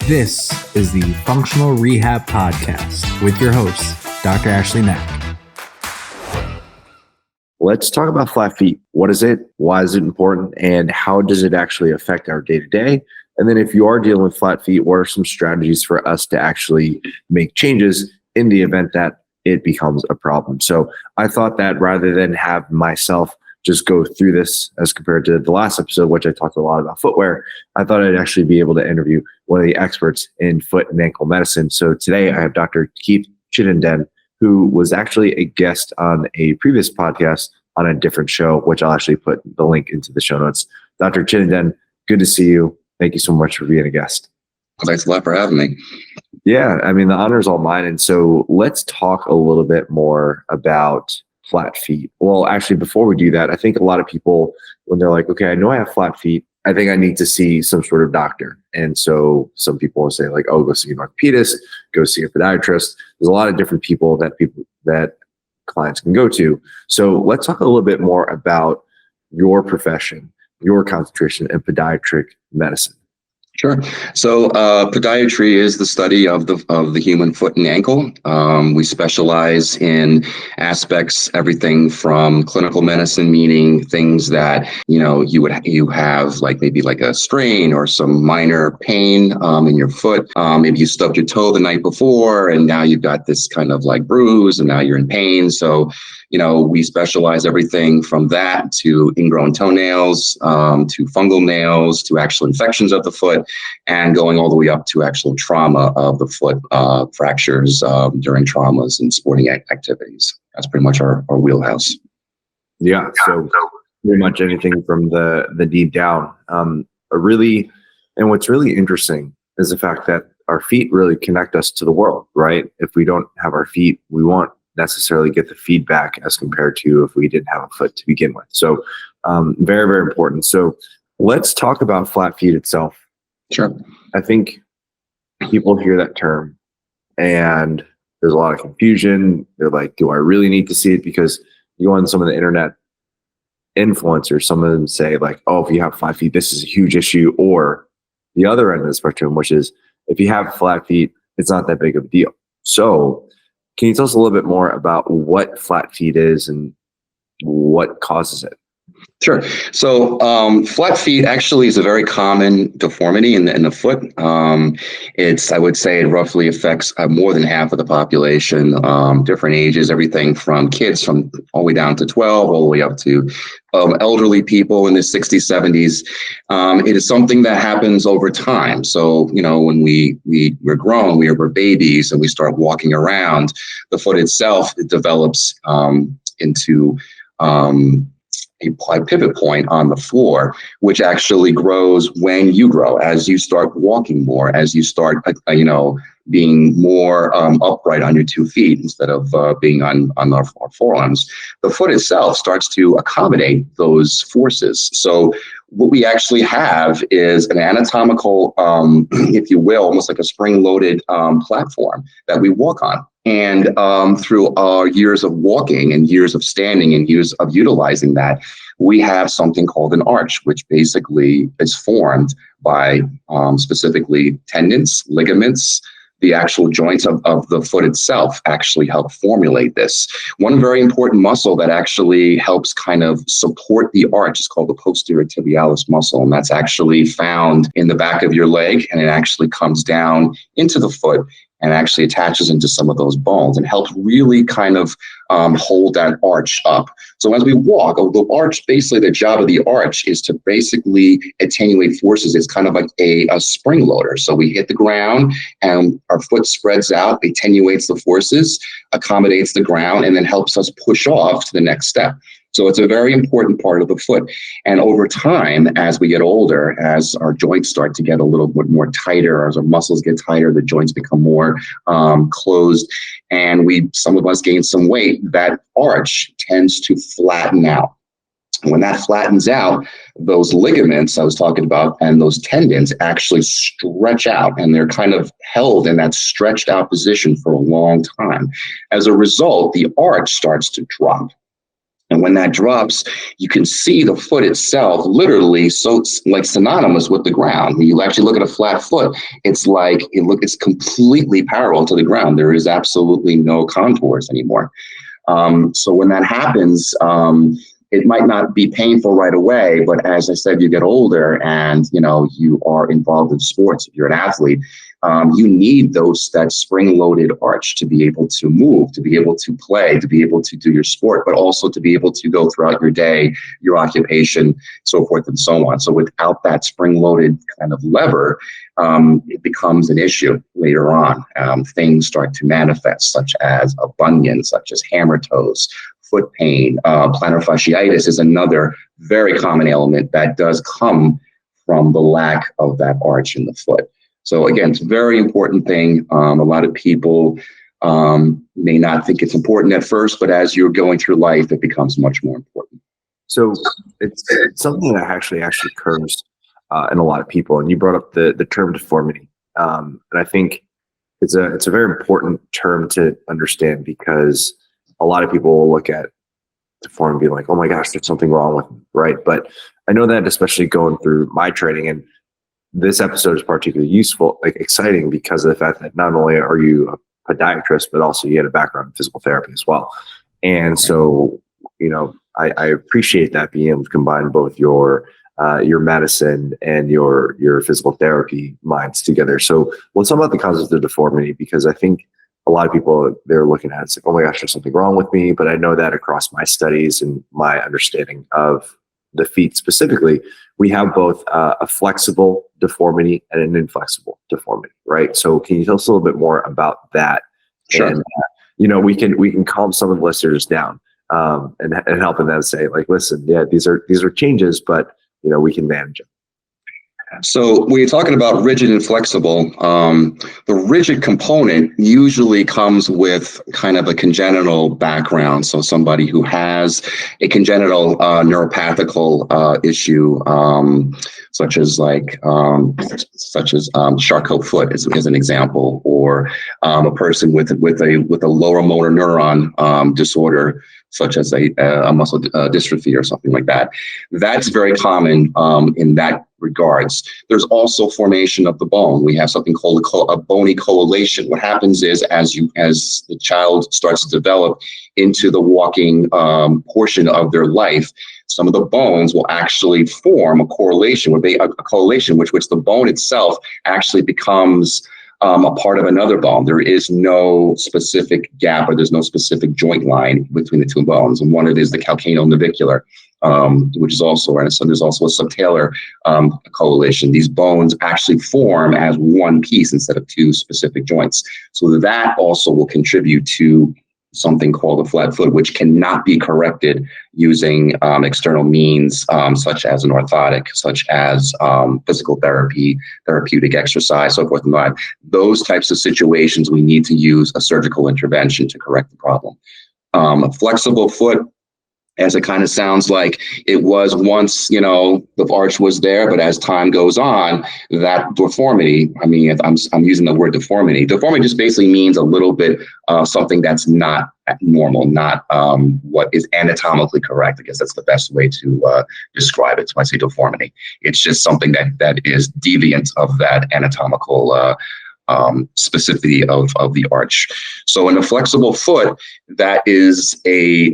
This is the Functional Rehab Podcast with your host, Dr. Ashley Mack. Let's talk about flat feet. What is it? Why is it important? And how does it actually affect our day-to-day? And then if you are dealing with flat feet, what are some strategies for us to actually make changes in the event that it becomes a problem? So I thought that rather than have myself just go through this as compared to the last episode, which I talked a lot about footwear, I thought I'd actually be able to interview one of the experts in foot and ankle medicine. So today I have Dr. Chittenden, who was actually a guest on a previous podcast on a different show, which I'll actually put the link into the show notes. Dr. Chittenden, good to see you. Thank you so much for being a guest. Thanks a lot for having me. Yeah, I mean, the honor is all mine. And so let's talk a little bit more about flat feet. Well, actually, before we do that, I think a lot of people, when they're like, okay, I know I have flat feet, I think I need to see some sort of doctor. And so some people will say like, oh, go see an orthopedist, go see a podiatrist. There's a lot of different people that clients can go to. So let's talk a little bit more about your profession, your concentration in podiatric medicine. Sure. So podiatry is the study of the human foot and ankle. We specialize in aspects, everything from clinical medicine, meaning things that you have like maybe like a strain or some minor pain in your foot. Maybe you stubbed your toe the night before, and now you've got this kind of like bruise, and now you're in pain. So we specialize everything from that to ingrown toenails, to fungal nails, to actual infections of the foot, and going all the way up to actual trauma of the foot, fractures during traumas and sporting activities. That's pretty much our wheelhouse. Yeah, so pretty much anything from the knee down. And what's really interesting is the fact that our feet really connect us to the world, right? If we don't have our feet, we won't necessarily get the feedback as compared to if we didn't have a foot to begin with. So very, very important. So let's talk about flat feet itself. Sure. I think people hear that term and there's a lot of confusion. They're like, do I really need to see it? Because you go on some of the internet influencers, some of them say like, oh, if you have flat feet, this is a huge issue. Or the other end of the spectrum, which is if you have flat feet, it's not that big of a deal. So can you tell us a little bit more about what flat feet is and what causes it? Sure. So flat feet actually is a very common deformity in the foot. I would say it roughly affects more than half of the population, different ages, everything from kids from all the way down to 12, all the way up to elderly people in the 60s, 70s. It is something that happens over time. So, when we're grown, we're babies and we start walking around, the foot itself, it develops into a pivot point on the floor, which actually grows when you grow, as you start walking more, as you start, being more upright on your 2 feet instead of being on our forearms. The foot itself starts to accommodate those forces. So what we actually have is an anatomical, if you will, almost like a spring-loaded platform that we walk on. And through our years of walking and years of standing and years of utilizing that, we have something called an arch, which basically is formed by specifically tendons, ligaments. The actual joints of the foot itself actually help formulate this. One very important muscle that actually helps kind of support the arch is called the posterior tibialis muscle. And that's actually found in the back of your leg, and it actually comes down into the foot and actually attaches into some of those bones and helps really kind of hold that arch up. So as we walk, the arch, basically the job of the arch is to basically attenuate forces. It's kind of like a spring loader. So we hit the ground and our foot spreads out, attenuates the forces, accommodates the ground, and then helps us push off to the next step. So it's a very important part of the foot. And over time, as we get older, as our joints start to get a little bit more tighter, as our muscles get tighter, the joints become more closed, and some of us gain some weight, that arch tends to flatten out. When that flattens out, those ligaments I was talking about and those tendons actually stretch out, and they're kind of held in that stretched out position for a long time. As a result, the arch starts to drop. And when that drops, you can see the foot itself literally so it's like synonymous with the ground. When you actually look at a flat foot, it's like it's completely parallel to the ground. There is absolutely no contours anymore. So when that happens, it might not be painful right away, but as I said, you get older and, you are involved in sports. If you're an athlete, you need that spring-loaded arch to be able to move, to be able to play, to be able to do your sport, but also to be able to go throughout your day, your occupation, so forth and so on. So without that spring-loaded kind of lever, it becomes an issue later on. Things start to manifest, such as a bunion, such as hammer toes, foot pain. Plantar fasciitis is another very common ailment that does come from the lack of that arch in the foot. So again, it's a very important thing. A lot of people may not think it's important at first, but as you're going through life, it becomes much more important. So it's something that actually occurs in a lot of people. And you brought up the term deformity. And I think it's a very important term to understand, because a lot of people will look at deformity and be like, oh my gosh, there's something wrong with me, right? But I know that, especially going through my training, and this episode is particularly useful, exciting, because of the fact that not only are you a podiatrist, but also you had a background in physical therapy as well. And so, I appreciate that, being able to combine both your medicine and your physical therapy minds together. So let's talk about the causes of deformity, because I think a lot of people, they're looking at it, it's like, oh my gosh, there's something wrong with me. But I know that across my studies and my understanding of the feet specifically, we have both a flexible deformity and an inflexible deformity, right? So can you tell us a little bit more about that? Sure. And, we can calm some of the listeners down and helping them say, like, listen, yeah, these are changes, but we can manage them. So when you're talking about rigid and flexible, the rigid component usually comes with kind of a congenital background. So somebody who has a congenital neuropathical issue, such as Charcot foot is an example, or a person with a lower motor neuron disorder, such as a muscle dystrophy or something like that. That's very common in that regards. There's also formation of the bone. We have something called a bony coagulation. What happens is, as the child starts to develop into the walking portion of their life, some of the bones will actually form a correlation, which the bone itself actually becomes a part of another bone. There is no specific gap, or there's no specific joint line between the two bones. And one of it is the calcaneonavicular, which is also, and so there's also a subtalar correlation. These bones actually form as one piece instead of two specific joints. So that also will contribute to something called a flat foot, which cannot be corrected using external means, such as an orthotic, such as physical therapy, therapeutic exercise, so forth and so on. Those types of situations, we need to use a surgical intervention to correct the problem. A flexible foot, as it kind of sounds like, it was once, the arch was there, but as time goes on, that deformity, I'm using the word deformity. Deformity just basically means a little bit of something that's not normal, not what is anatomically correct. I guess that's the best way to describe it. So I say deformity. It's just something that is deviant of that anatomical specificity of the arch. So in a flexible foot, that is a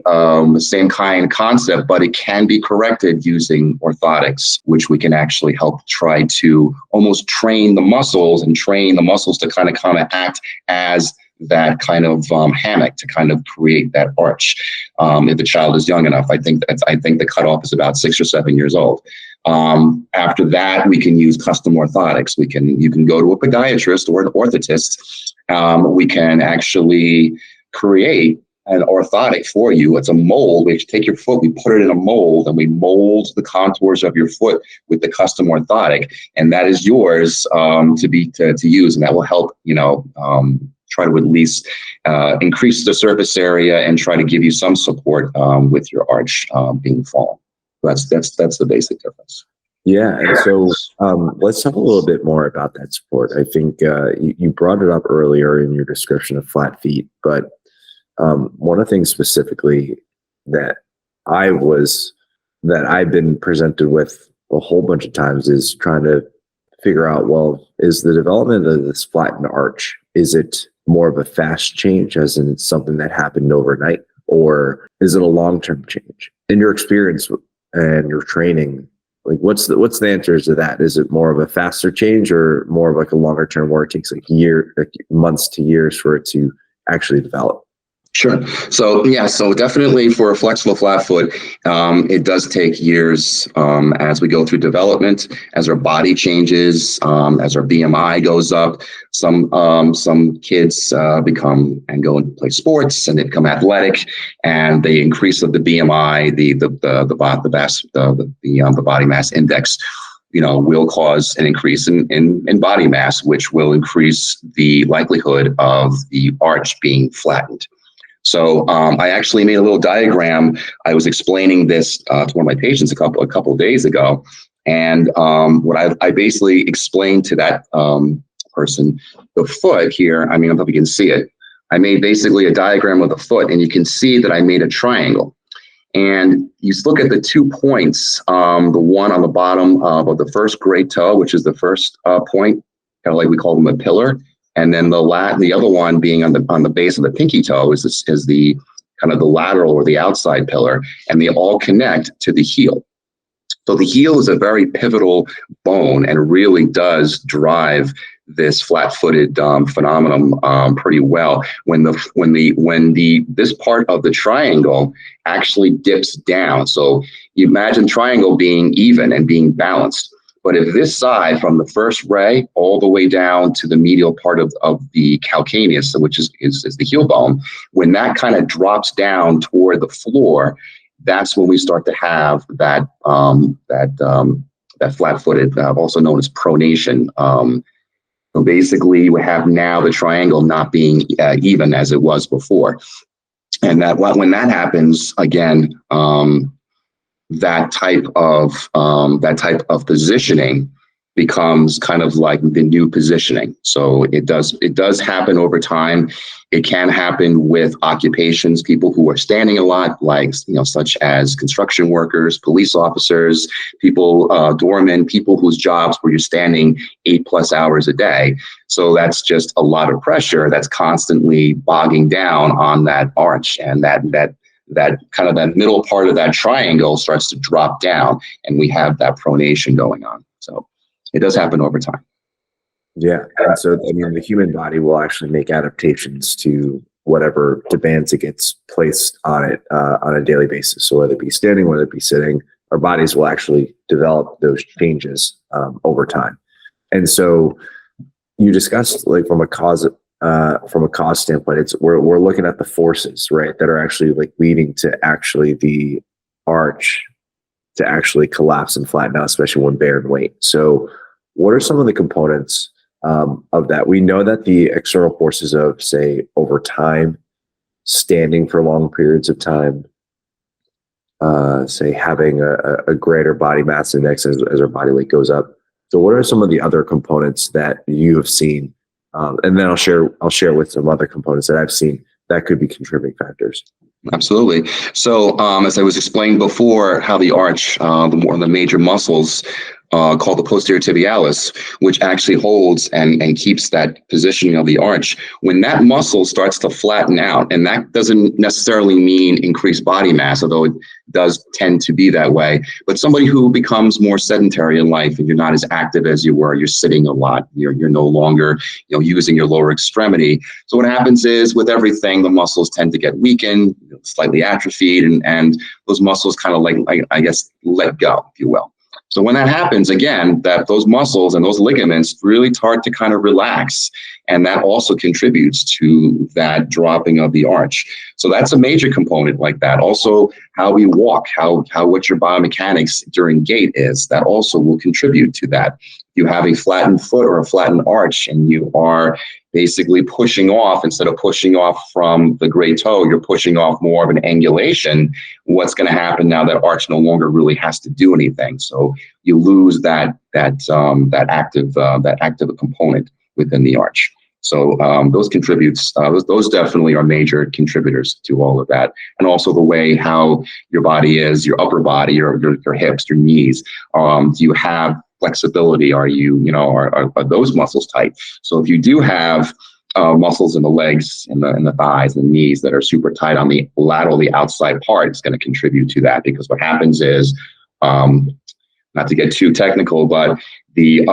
same kind concept, but it can be corrected using orthotics, which we can actually help try to almost train the muscles to kind of act as that kind of hammock to kind of create that arch. If the child is young enough, I think the cutoff is about 6 or 7 years old. After that, we can use custom orthotics. You can go to a podiatrist or an orthotist. We can actually create an orthotic for you. It's a mold. We take your foot, we put it in a mold, and we mold the contours of your foot with the custom orthotic, and that is yours to use, and that will help try to at least increase the surface area and try to give you some support with your arch being fallen. That's the basic difference. Yeah, and so let's talk a little bit more about that support. I think you brought it up earlier in your description of flat feet, but one of the things specifically that I've been presented with a whole bunch of times is trying to figure out, well, is the development of this flattened arch, is it more of a fast change, as in something that happened overnight, or is it a long-term change? In your experience and your training, like what's the answer to that? Is it more of a faster change or more of like a longer term where it takes like months to years for it to actually develop? Sure. So yeah, so definitely for a flexible flat foot, it does take years as we go through development, as our body changes, as our BMI goes up. Some kids become and go and play sports, and they become athletic, and they increase of the BMI, the body mass index, will cause an increase in body mass, which will increase the likelihood of the arch being flattened. So I actually made a little diagram. I was explaining this to one of my patients a couple of days ago, and what I basically explained to that person, the foot here. I mean, I don't know if you can see it. I made basically a diagram of the foot, and you can see that I made a triangle. And you look at the 2 points, the one on the bottom of the first great toe, which is the first point, kind of like we call them a pillar. And then the other one being on the base of the pinky toe is the kind of the lateral or the outside pillar, and they all connect to the heel. So the heel is a very pivotal bone and really does drive this flat-footed phenomenon pretty well. When this part of the triangle actually dips down. So you imagine triangle being even and being balanced. But if this side, from the first ray all the way down to the medial part of the calcaneus, which is the heel bone, when that kind of drops down toward the floor, that's when we start to have that flat-footed, also known as pronation. So basically, we have now the triangle not being even as it was before, and when that happens again. That type of positioning becomes kind of like the new positioning. So it does happen over time. It can happen with occupations, people who are standing a lot, like such as construction workers, police officers, people, doormen, people whose jobs where you're standing 8+ hours a day. So that's just a lot of pressure that's constantly bogging down on that arch, and that kind of that middle part of that triangle starts to drop down, and we have that pronation going on. So it does happen over time. Yeah. And so, I mean, the human body will actually make adaptations to whatever demands it gets placed on it on a daily basis. So whether it be standing, whether it be sitting, our bodies will actually develop those changes over time. And so you discussed, like, from a cause standpoint, we're looking at the forces, right, that are actually like leading to actually the arch to actually collapse and flatten out, especially when bearing weight. So what are some of the components of that? We know that the external forces of, say, over time, standing for long periods of time, say having a greater body mass index as our body weight goes up. So what are some of the other components that you have seen? And then I'll share with some other components that I've seen that could be contributing factors. Absolutely. So as I was explaining before, how the arch, one of the major muscles called the posterior tibialis, which actually holds and keeps that positioning of the arch, when that muscle starts to flatten out, and that doesn't necessarily mean increased body mass, although it does tend to be that way, but somebody who becomes more sedentary in life and you're not as active as you were, you're sitting a lot, you're no longer using your lower extremity. So what happens is, with everything, the muscles tend to get weakened, slightly atrophied, and those muscles kind of like, I guess, let go, if you will. So when that happens, again, that those muscles and those ligaments really start to kind of relax, and that also contributes to that dropping of the arch. So that's a major component like that. Also, how we walk, what your biomechanics during gait is, that also will contribute to that. You have a flattened foot or a flattened arch, and you are basically pushing off. Instead of pushing off from the great toe, you're pushing off more of an angulation. What's going to happen now? That arch no longer really has to do anything. So you lose that active component within the arch. So those contributes, those definitely are major contributors to all of that. And also the way how your body is, your upper body, your hips, your knees. Do you have flexibility? Are are those muscles tight? So if you do have muscles in the legs and the thighs and the knees that are super tight on the laterally outside part, it's going to contribute to that, because what happens is, not to get too technical, but the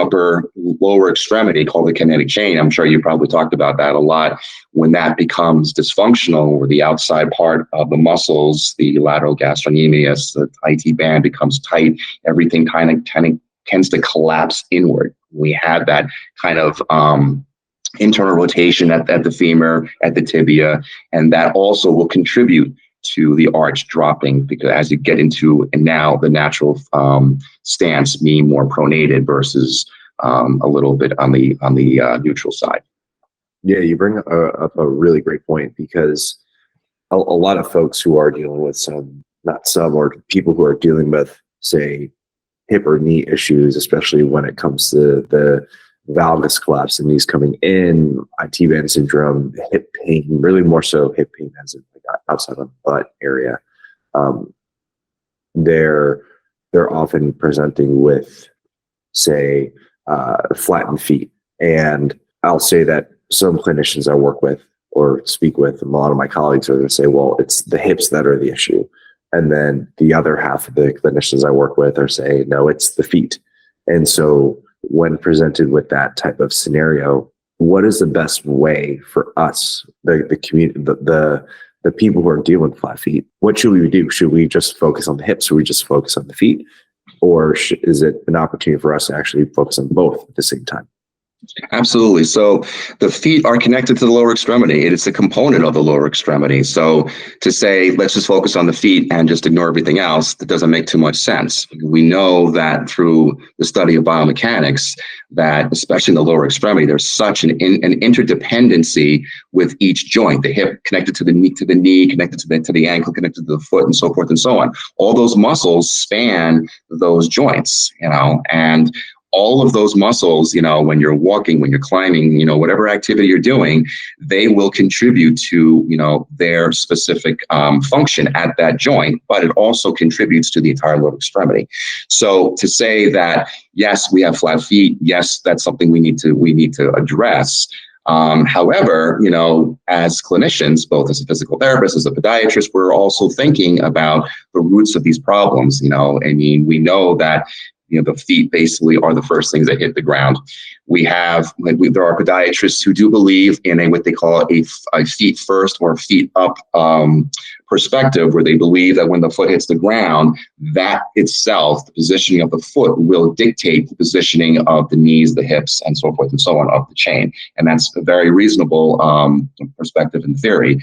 lower extremity, called the kinetic chain, I'm sure you probably talked about that a lot. When that becomes dysfunctional, or the outside part of the muscles, the lateral gastrocnemius, the IT band becomes tight, everything kind of tends to collapse inward. We have that kind of internal rotation at the femur, at the tibia, and that also will contribute to the arch dropping, because as you get into, and now the natural stance being more pronated versus a little bit on the neutral side. Yeah, you bring up a really great point, because a lot of folks who are dealing with or people who are dealing with, say, hip or knee issues, especially when it comes to the valgus collapse, the knees coming in, IT band syndrome, hip pain, really more so hip pain as in outside of the butt area. They're often presenting with, say, flattened feet. And I'll say that some clinicians I work with or speak with, and a lot of my colleagues are going to say, well, it's the hips that are the issue. And then the other half of the clinicians I work with are saying, no, it's the feet. And so when presented with that type of scenario, what is the best way for us, the community, the people who are dealing with flat feet? What should we do? Should we just focus on the hips? Should we just focus on the feet? Or is it an opportunity for us to actually focus on both at the same time? Absolutely. So the feet are connected to the lower extremity. It is a component of the lower extremity. So to say, let's just focus on the feet and just ignore everything else, that doesn't make too much sense. We know that through the study of biomechanics, that especially in the lower extremity, there's such an interdependency with each joint. The hip connected to the knee, connected to the ankle, connected to the foot, and so forth and so on. All those muscles span those joints, and all of those muscles, when you're walking, when you're climbing, whatever activity you're doing, they will contribute to, their specific function at that joint, but it also contributes to the entire lower extremity. So to say that, yes, we have flat feet, yes, that's something we need to address. However, as clinicians, both as a physical therapist, as a podiatrist, we're also thinking about the roots of these problems. We know that the feet basically are the first things that hit the ground. There are podiatrists who do believe in what they call a feet first or feet up perspective, where they believe that when the foot hits the ground, that itself, the positioning of the foot, will dictate the positioning of the knees, the hips, and so forth and so on up the chain. And that's a very reasonable perspective in theory.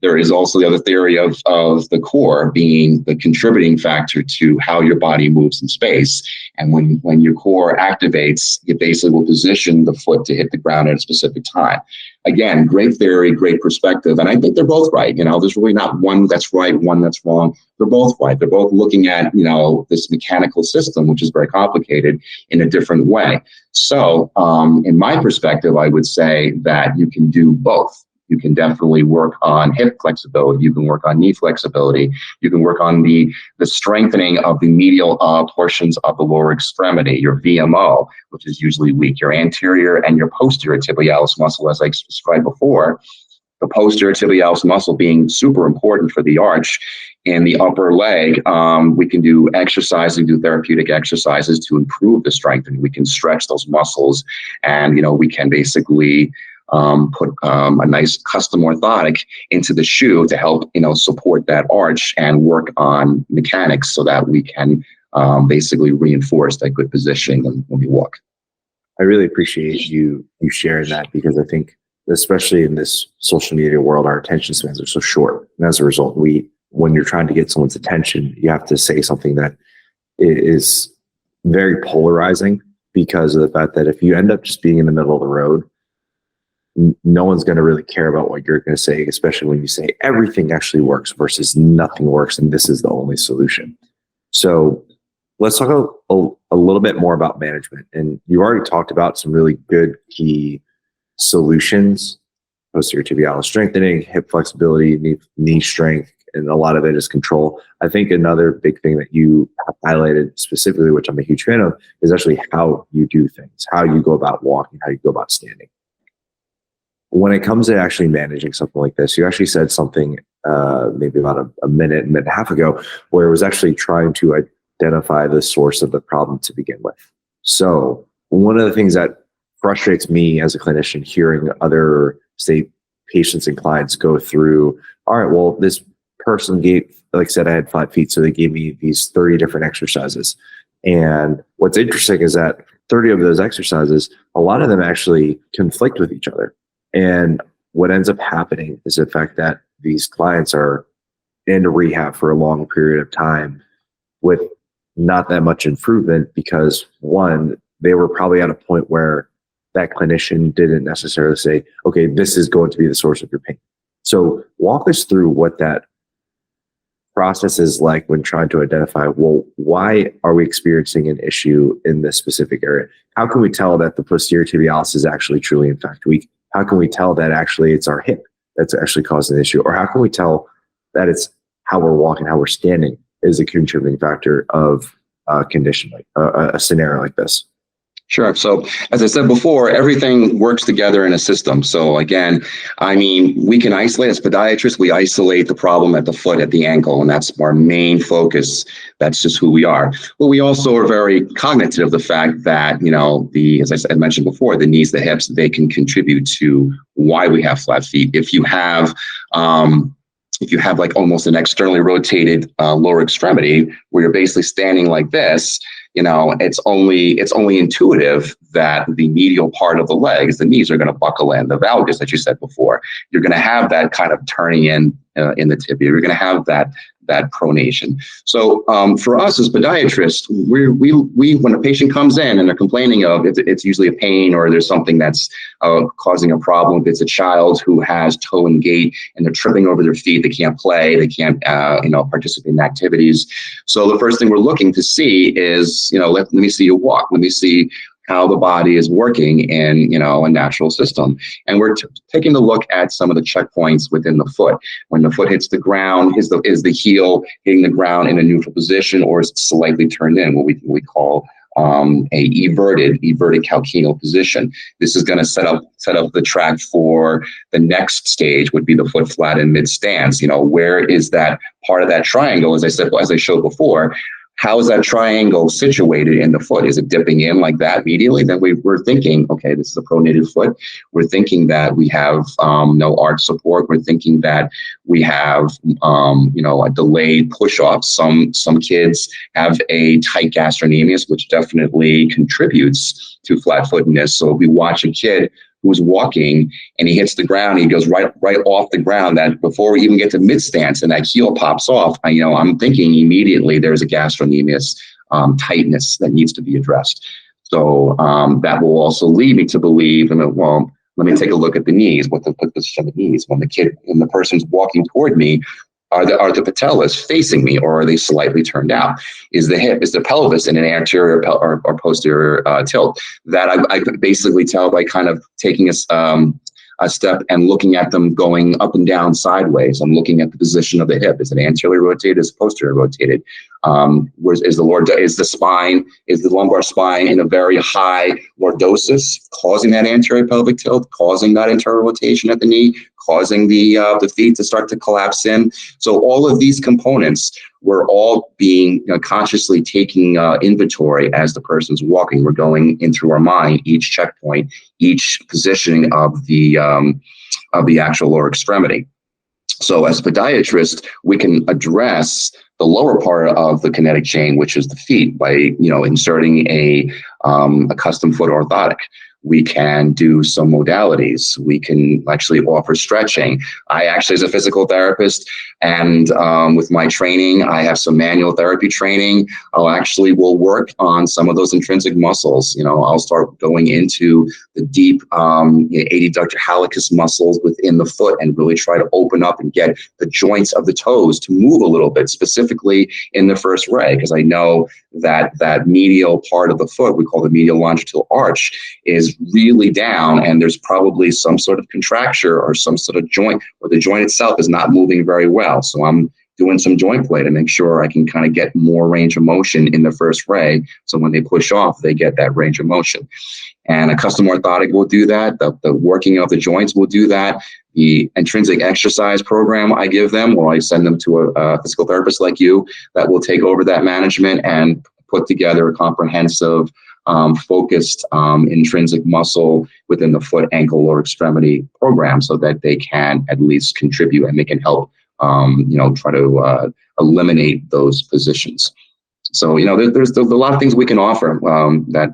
There is also the other theory of the core being the contributing factor to how your body moves in space. And when your core activates, it basically will position the foot to hit the ground at a specific time. Again, great theory, great perspective. And I think they're both right. There's really not one that's right, one that's wrong. They're both right. They're both looking at, this mechanical system, which is very complicated, in a different way. So in my perspective, I would say that you can do both. You can definitely work on hip flexibility. You can work on knee flexibility. You can work on the strengthening of the medial portions of the lower extremity, your VMO, which is usually weak, your anterior and your posterior tibialis muscle, as I described before. The posterior tibialis muscle being super important for the arch. In the upper leg, we can do therapeutic exercises to improve the strength, and we can stretch those muscles, and we can basically put a nice custom orthotic into the shoe to help support that arch and work on mechanics so that we can basically reinforce that good positioning when we walk. I really appreciate you sharing that, because I think, especially in this social media world, our attention spans are so short, and as a result, when you're trying to get someone's attention, you have to say something that is very polarizing, because of the fact that if you end up just being in the middle of the road, no one's going to really care about what you're going to say, especially when you say everything actually works versus nothing works and this is the only solution. So let's talk a little bit more about management. And you already talked about some really good key solutions, posterior tibialis strengthening, hip flexibility, knee strength, and a lot of it is control. I think another big thing that you have highlighted specifically, which I'm a huge fan of, is actually how you do things, how you go about walking, how you go about standing. When it comes to actually managing something like this, you actually said something maybe about a minute and a half ago, where it was actually trying to identify the source of the problem to begin with. So one of the things that frustrates me as a clinician, hearing other, say, patients and clients go through, all right, well, this person gave, like I said, I had flat feet, so they gave me these 30 different exercises. And what's interesting is that 30 of those exercises, a lot of them actually conflict with each other. And what ends up happening is the fact that these clients are in rehab for a long period of time with not that much improvement, because one, they were probably at a point where that clinician didn't necessarily say, okay, this is going to be the source of your pain. So walk us through what that process is like when trying to identify, well, why are we experiencing an issue in this specific area? How can we tell that the posterior tibialis is actually truly in fact weak? How can we tell that actually it's our hip that's actually causing the issue? Or how can we tell that it's how we're walking, how we're standing is a contributing factor of a condition, like a scenario like this? Sure. So as I said before, everything works together in a system. So again, I mean, we can isolate, as podiatrists, we isolate the problem at the foot, at the ankle, and that's our main focus. That's just who we are. But we also are very cognitive of the fact that, you know, as I mentioned before, the knees, the hips, they can contribute to why we have flat feet. If you have like almost an externally rotated lower extremity where you're basically standing like this, you know, it's only intuitive that the medial part of the legs, the knees, are going to buckle in. The valgus that you said before, you're going to have that kind of turning in the tibia. You're going to have that pronation. So for us as podiatrists, we when a patient comes in and they're complaining of, it's usually a pain or there's something that's causing a problem. If it's a child who has toe and gait and they're tripping over their feet, they can't play, they can't participate in activities. So the first thing we're looking to see is, let me see you walk. Let me see how the body is working in, a natural system. And we're taking a look at some of the checkpoints within the foot. When the foot hits the ground, is the heel hitting the ground in a neutral position, or is it slightly turned in, what we call a everted calcaneal position? This is going to set up the track for the next stage, would be the foot flat in mid stance. Where is that part of that triangle? As I showed before, how is that triangle situated in the foot? Is it dipping in like that immediately? Then we're thinking, okay, this is a pronated foot. We're thinking that we have no arch support. We're thinking that we have, a delayed push-off. Some kids have a tight gastrocnemius, which definitely contributes to flat-footedness. So if we watch a kid who's walking and he hits the ground, he goes right off the ground, that before we even get to mid stance and that heel pops off, I'm thinking immediately there's a gastrocnemius tightness that needs to be addressed. So that will also lead me to believe, let me take a look at the knees, what the position of the knees. When the person's walking toward me, are the patellas facing me, or are they slightly turned out? Is the pelvis in an anterior or posterior tilt? That I basically tell by kind of taking a step and looking at them going up and down sideways. I'm looking at the position of the hip. Is it anteriorly rotated? Is it posteriorly rotated? Is the lumbar spine in a very high lordosis, causing that anterior pelvic tilt, causing that internal rotation at the knee, causing the feet to start to collapse in? So all of these components, we're all being consciously taking inventory as the person's walking. We're going in through our mind each checkpoint, each positioning of the actual lower extremity. So as a podiatrist, we can address the lower part of the kinetic chain, which is the feet, by inserting a custom foot orthotic. We can do some modalities. We can actually offer stretching. I actually, as a physical therapist, and with my training, I have some manual therapy training. We'll work on some of those intrinsic muscles. I'll start going into the deep adductor hallucis muscles within the foot and really try to open up and get the joints of the toes to move a little bit, specifically in the first ray, because I know that medial part of the foot, we call the medial longitudinal arch, is really down and there's probably some sort of contracture or some sort of joint, or the joint itself is not moving very well. So I'm doing some joint play to make sure I can kind of get more range of motion in the first ray. So when they push off, they get that range of motion. And a custom orthotic will do that. The working of the joints will do that. The intrinsic exercise program I give them, or I send them to a physical therapist like you that will take over that management and put together a comprehensive, focused intrinsic muscle within the foot, ankle, or extremity program so that they can at least contribute and they can help try to eliminate those positions. So, there's a lot of things we can offer that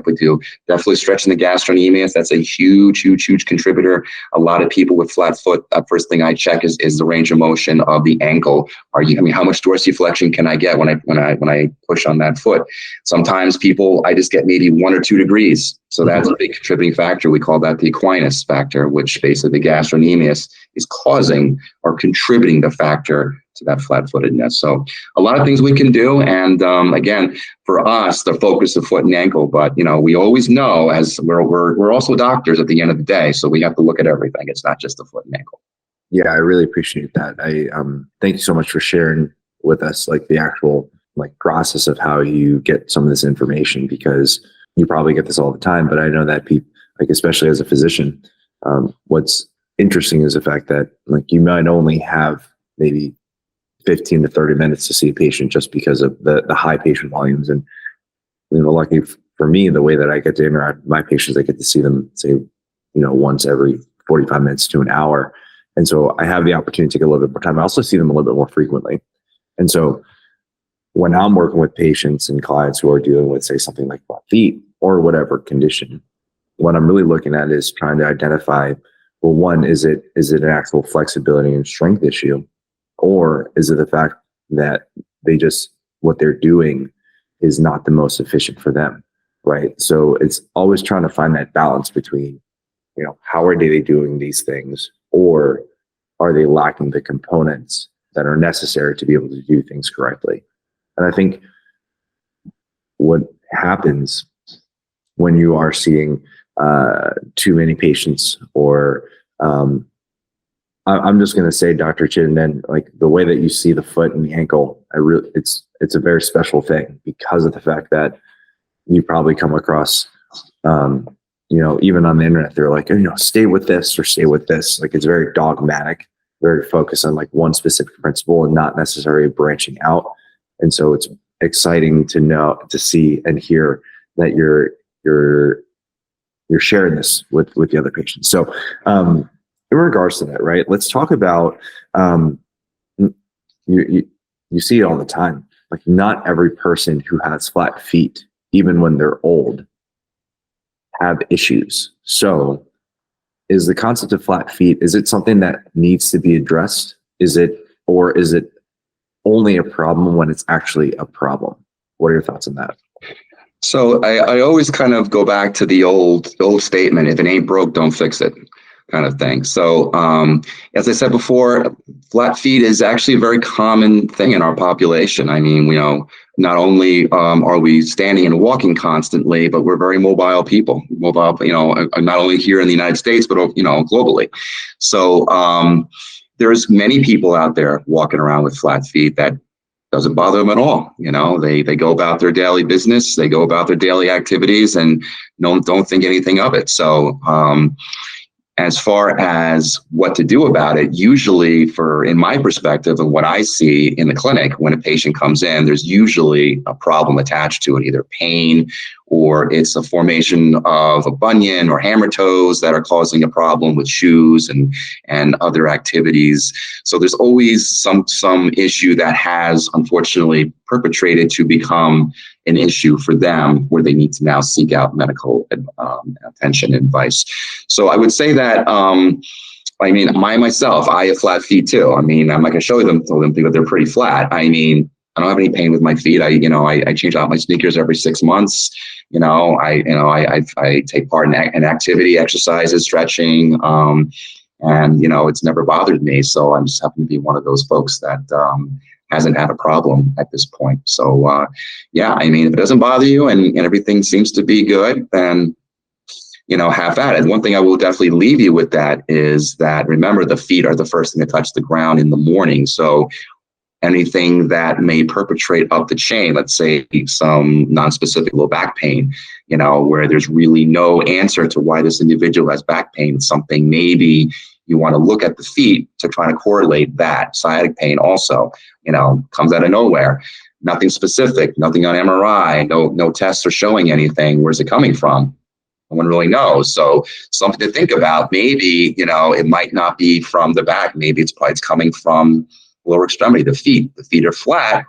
we do. Definitely stretching the gastrocnemius. That's a huge contributor. A lot of people with flat foot, first thing I check is the range of motion of the ankle. How much dorsiflexion can I get when I push on that foot? Sometimes I just get maybe 1 or 2 degrees. So that's a big contributing factor. We call that the equinus factor, which basically the gastrocnemius is causing or contributing the factor to that flat-footedness. So a lot of things we can do. And again, for us, the focus of foot and ankle, but we always know, as we're also doctors at the end of the day. So we have to look at everything. It's not just the foot and ankle. Yeah, I really appreciate that. I thank you so much for sharing with us the actual process of how you get some of this information, because you probably get this all the time, but I know that people, especially as a physician, what's interesting is the fact that you might only have maybe 15 to 30 minutes to see a patient just because of the high patient volumes. And, lucky for me, the way that I get to interact with my patients, I get to see them, say, once every 45 minutes to an hour. And so I have the opportunity to take a little bit more time. I also see them a little bit more frequently. And so when I'm working with patients and clients who are dealing with, say, something like flat feet or whatever condition, what I'm really looking at is trying to identify, well, one, is it an actual flexibility and strength issue? Or is it the fact that what they're doing is not the most efficient for them, right? So it's always trying to find that balance between, how are they doing these things, or are they lacking the components that are necessary to be able to do things correctly? And I think what happens when you are seeing too many patients, or I'm just going to say, Dr. Chittenden, the way that you see the foot and the ankle, it's a very special thing, because of the fact that you probably come across, even on the internet, they're stay with this or stay with this. It's very dogmatic, very focused on one specific principle and not necessarily branching out. And so it's exciting to see and hear that you're sharing this with the other patients. So, in regards to that, right, let's talk about, you see it all the time. Not every person who has flat feet, even when they're old, have issues. So is the concept of flat feet, is it something that needs to be addressed? Or is it only a problem when it's actually a problem? What are your thoughts on that? So I always kind of go back to the old statement, if it ain't broke, don't fix it, kind of thing. So as I said before, flat feet is actually a very common thing in our population. I mean, not only are we standing and walking constantly, but we're very mobile people, not only here in the United States, but, globally. So there's many people out there walking around with flat feet that doesn't bother them at all. They go about their daily business, they go about their daily activities and don't think anything of it. So as far as what to do about it, usually in my perspective and what I see in the clinic, when a patient comes in, there's usually a problem attached to it, either pain or it's a formation of a bunion or hammer toes that are causing a problem with shoes and other activities. So there's always some issue that has unfortunately perpetrated to become an issue for them, where they need to now seek out medical attention and advice. So I would say that, myself, I have flat feet too. I'm not going to show them because they're pretty flat. I don't have any pain with my feet. I change out my sneakers every 6 months. I take part in activity, exercises, stretching, and it's never bothered me. So I'm just happen to be one of those folks that hasn't had a problem at this point. So if it doesn't bother you and everything seems to be good, then have at it. One thing I will definitely leave you with that is that, remember, the feet are the first thing to touch the ground in the morning. So anything that may perpetrate up the chain, let's say some non-specific low back pain, where there's really no answer to why this individual has back pain, something maybe you want to look at the feet to try to correlate that. Sciatic pain also, comes out of nowhere. Nothing specific, nothing on MRI, no tests are showing anything. Where's it coming from? No one really knows. So something to think about. Maybe, it might not be from the back. Maybe it's coming from lower extremity, the feet. The feet are flat.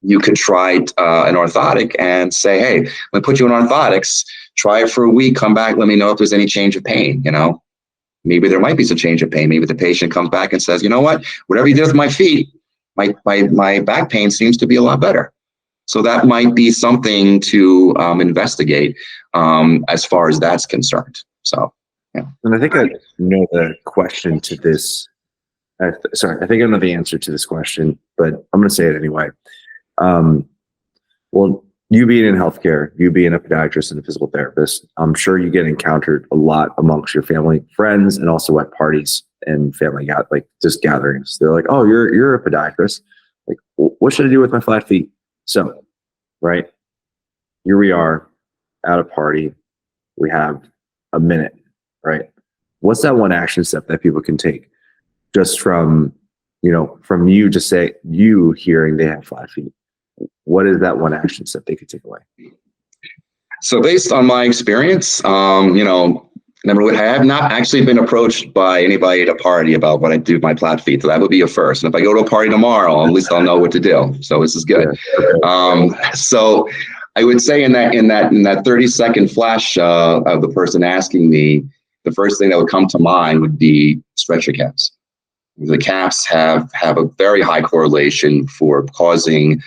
You could try an orthotic and say, hey, let me put you on orthotics. Try it for a week. Come back. Let me know if there's any change of pain. Maybe there might be some change of pain. Maybe the patient comes back and says, you know what? Whatever you did with my feet, my back pain seems to be a lot better. So that might be something to investigate as far as that's concerned. So, yeah. And I think I know the question to this. I think I know the answer to this question, but I'm going to say it anyway. Well, you being in healthcare, you being a podiatrist and a physical therapist, I'm sure you get encountered a lot amongst your family, friends, and also at parties and family just gatherings. They're like, "Oh, you're a podiatrist. Like, what should I do with my flat feet?" So, right here we are at a party. We have a minute, right? What's that one action step that people can take just from you just say you hearing they have flat feet? What is that one action step they could take away? So based on my experience, I have not actually been approached by anybody at a party about what I do with my flat feet. So that would be a first. And if I go to a party tomorrow, at least I'll know what to do. So this is good. Yeah. So I would say in that 30-second flash of the person asking me, the first thing that would come to mind would be stretch your calves. The calves have a very high correlation for causing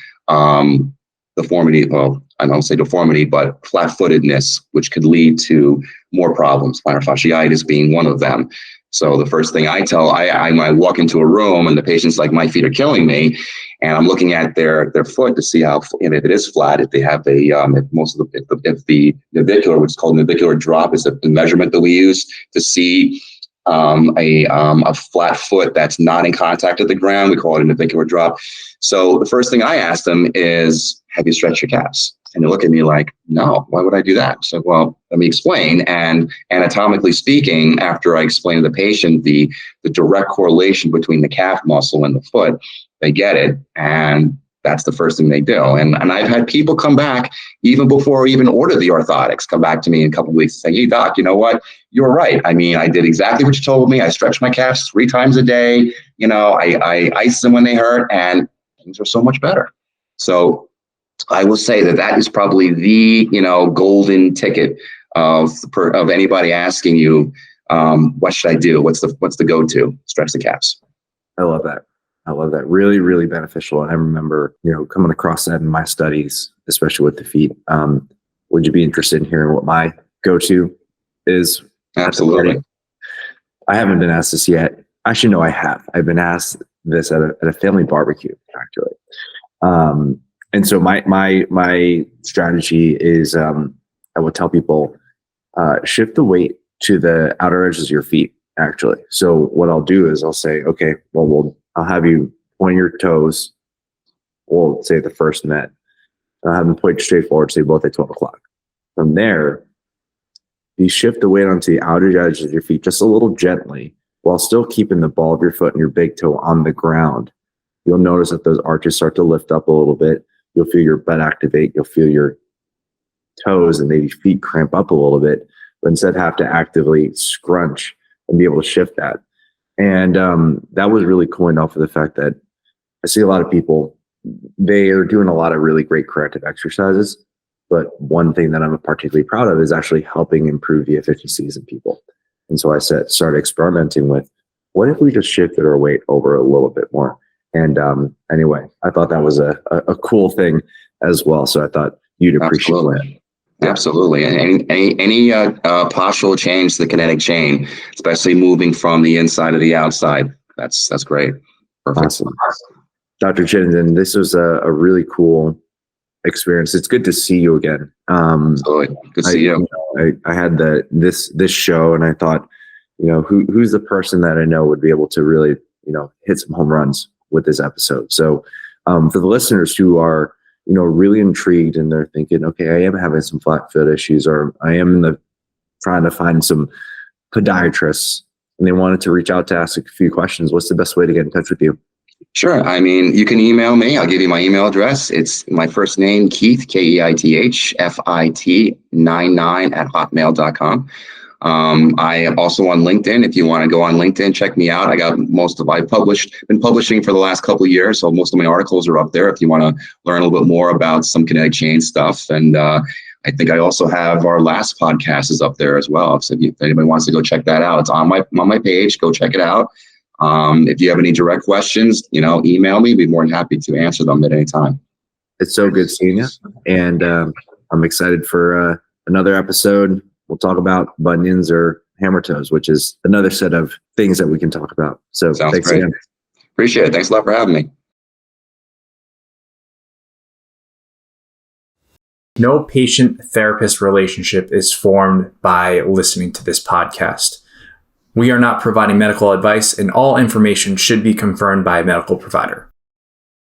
deformity. Well, I don't say deformity, but flat-footedness, which could lead to more problems, plantar fasciitis being one of them. So the first thing I tell, I walk into a room and the patient's like, my feet are killing me. And I'm looking at their foot to see how, if it is flat, if they have if the navicular, what's called navicular drop is the measurement that we use to see a flat foot that's not in contact with the ground. We call it a navicular drop. So the first thing I ask them is, have you stretched your calves? And they look at me like, no, why would I do that? So, well, let me explain. And anatomically speaking, after I explain to the patient the direct correlation between the calf muscle and the foot, they get it. And that's the first thing they do. And I've had people come back even before I even ordered the orthotics, come back to me in a couple of weeks and say, hey, doc, you know what? You're right. I mean, I did exactly what you told me. I stretched my calves 3 times a day. I ice them when they hurt and things are so much better. So I will say that is probably the, golden ticket of anybody asking you, what should I do? What's the go-to? Stretch the calves. I love that. Really, really beneficial. And I remember, coming across that in my studies, especially with the feet. Would you be interested in hearing what my go-to is? Absolutely. I haven't been asked this yet. Actually, no, I have. I've been asked this at a family barbecue, actually. And so my strategy is, I would tell people, shift the weight to the outer edges of your feet, actually. So what I'll do is I'll say, okay, well, I'll have you point your toes. We'll say the first net. I'll have them point straight forward, say both at 12 o'clock. From there, you shift the weight onto the outer edges of your feet just a little gently while still keeping the ball of your foot and your big toe on the ground. You'll notice that those arches start to lift up a little bit. You'll feel your butt activate. You'll feel your toes and maybe feet cramp up a little bit, but instead have to actively scrunch and be able to shift that. And that was really coined off of the fact that I see a lot of people, they are doing a lot of really great corrective exercises, but one thing that I'm particularly proud of is actually helping improve the efficiencies in people. And so I started experimenting with, what if we just shifted our weight over a little bit more? And anyway, I thought that was a cool thing as well. So I thought you'd appreciate that. Absolutely. And any postural change to the kinetic chain, especially moving from the inside to the outside, that's great. Perfect. Awesome. Dr. Chittenden, this was a really cool experience. It's good to see you again. Absolutely. Good to see you. I had this show, and I thought, who's the person that I know would be able to really, hit some home runs with this episode. So for the listeners who are, really intrigued and they're thinking, okay, I am having some flat foot issues, or I am trying to find some podiatrists, and they wanted to reach out to ask a few questions, what's the best way to get in touch with you? Sure. I mean, you can email me. I'll give you my email address. It's my first name, Keith, KEITH, 99 at hotmail.com. I am also on LinkedIn. If you want to go on LinkedIn, check me out. I've been publishing for the last couple of years. So most of my articles are up there if you want to learn a little bit more about some kinetic chain stuff. And I think I also have our last podcast is up there as well. So if anybody wants to go check that out, it's on my page. Go check it out. If you have any direct questions, email me. I'd be more than happy to answer them at any time. It's so good seeing you. And I'm excited for another episode. We'll talk about bunions or hammer toes, which is another set of things that we can talk about. So Sounds thanks great. again. Appreciate it. Thanks a lot for having me. No patient-therapist relationship is formed by listening to this podcast. We are not providing medical advice, and all information should be confirmed by a medical provider.